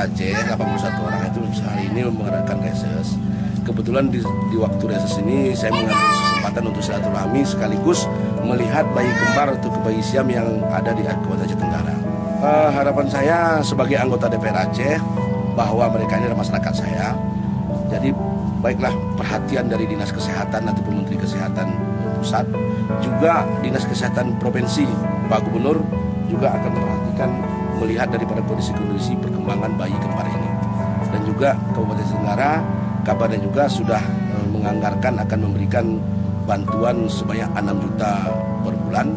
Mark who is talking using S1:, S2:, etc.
S1: Aceh 81 orang itu hari ini mengadakan reses. Kebetulan di waktu reses ini saya mengambil kesempatan untuk silaturahmi sekaligus melihat bayi kembar atau bayi Siam yang ada di Kabupaten Aceh Tenggara. Harapan saya sebagai anggota DPR Aceh bahwa mereka ini adalah masyarakat saya. Jadi baiklah perhatian dari Dinas Kesehatan ataupun Menteri Kesehatan Pusat, juga Dinas Kesehatan Provinsi, Pak Gubernur juga akan memperhatikan melihat daripada kondisi-kondisi perkembangan bayi kembar ini. Dan juga Kabupaten Tenggara kabarnya juga sudah menganggarkan akan memberikan bantuan sebanyak 6 juta per bulan